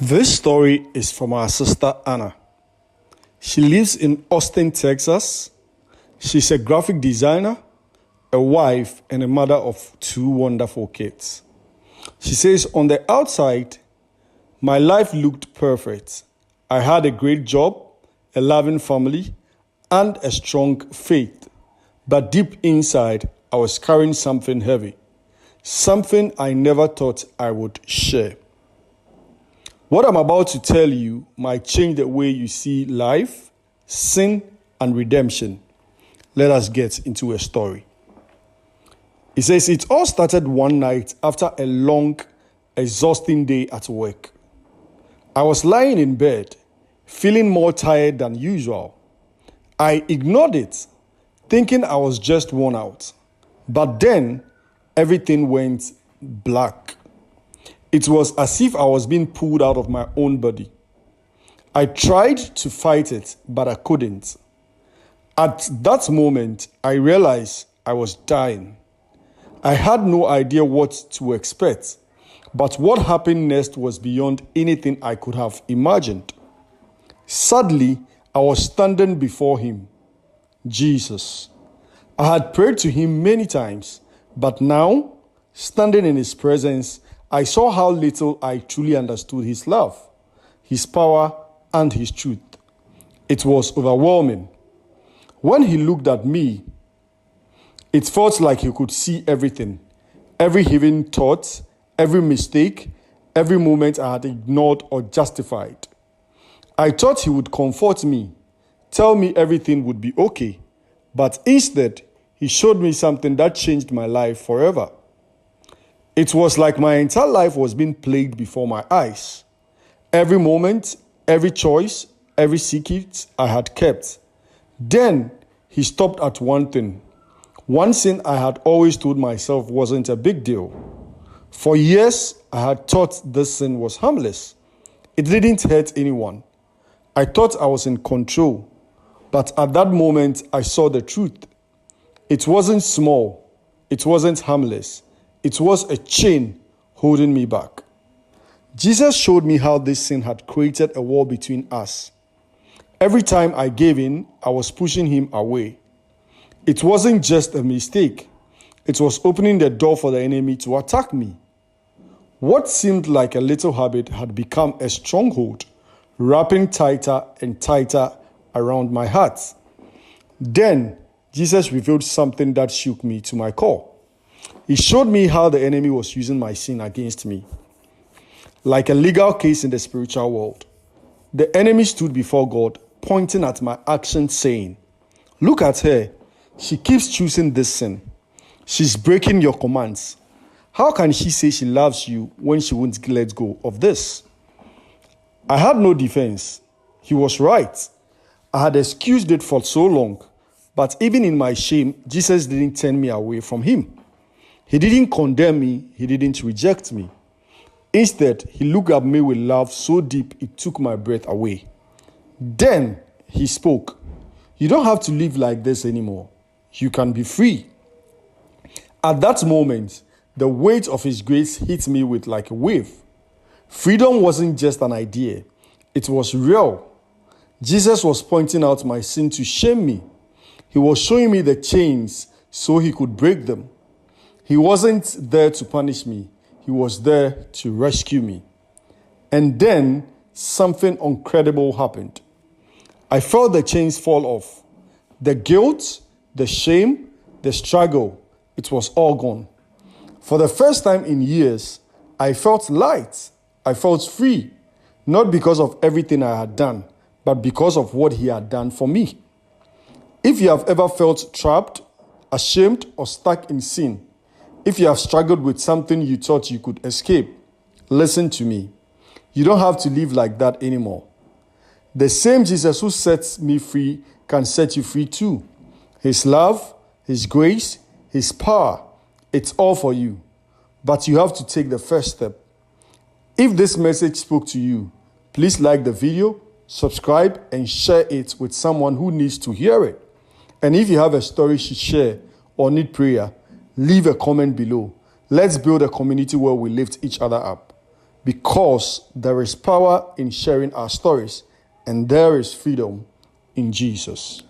This story is from our sister Anna. She lives in Austin, Texas. She's a graphic designer, a wife, and a mother of 2 wonderful kids. She says, on the outside, my life looked perfect. I had a great job, a loving family, and a strong faith. But deep inside, I was carrying something heavy, something I never thought I would share. What I'm about to tell you might change the way you see life, sin, and redemption. Let us get into a story. It says, it all started one night after a long, exhausting day at work. I was lying in bed, feeling more tired than usual. I ignored it, thinking I was just worn out. But then, everything went black. It was as if I was being pulled out of my own body. I tried to fight it, but I couldn't. At that moment, I realized I was dying. I had no idea what to expect, but what happened next was beyond anything I could have imagined. Sadly, I was standing before him, Jesus. I had prayed to him many times, but now, standing in his presence, I saw how little I truly understood his love, his power, and his truth. It was overwhelming. When he looked at me, it felt like he could see everything, every hidden thought, every mistake, every moment I had ignored or justified. I thought he would comfort me, tell me everything would be okay, but instead, he showed me something that changed my life forever. It was like my entire life was being played before my eyes. Every moment, every choice, every secret I had kept. Then he stopped at one thing. One sin I had always told myself wasn't a big deal. For years, I had thought this sin was harmless. It didn't hurt anyone. I thought I was in control. But at that moment, I saw the truth. It wasn't small. It wasn't harmless. It was a chain holding me back. Jesus showed me how this sin had created a wall between us. Every time I gave in, I was pushing him away. It wasn't just a mistake. It was opening the door for the enemy to attack me. What seemed like a little habit had become a stronghold, wrapping tighter and tighter around my heart. Then, Jesus revealed something that shook me to my core. He showed me how the enemy was using my sin against me. Like a legal case in the spiritual world, the enemy stood before God, pointing at my actions, saying, "Look at her. She keeps choosing this sin. She's breaking your commands. How can she say she loves you when she won't let go of this?" I had no defense. He was right. I had excused it for so long, but even in my shame, Jesus didn't turn me away from him. He didn't condemn me. He didn't reject me. Instead, he looked at me with love so deep it took my breath away. Then he spoke. "You don't have to live like this anymore. You can be free." At that moment, the weight of his grace hit me with like a wave. Freedom wasn't just an idea. It was real. Jesus was pointing out my sin to shame me. He was showing me the chains so he could break them. He wasn't there to punish me. He was there to rescue me. And then something incredible happened. I felt the chains fall off. The guilt, the shame, the struggle, it was all gone. For the first time in years, I felt light. I felt free. Not because of everything I had done, but because of what he had done for me. If you have ever felt trapped, ashamed, or stuck in sin, if you have struggled with something you thought you could escape, listen to me. You don't have to live like that anymore. The same Jesus who sets me free can set you free too. His love, his grace, his power, it's all for you. But you have to take the first step. If this message spoke to you, please like the video, subscribe, and share it with someone who needs to hear it. And if you have a story to share or need prayer, leave a comment below. Let's build a community where we lift each other up. because there is power in sharing our stories, and there is freedom in Jesus.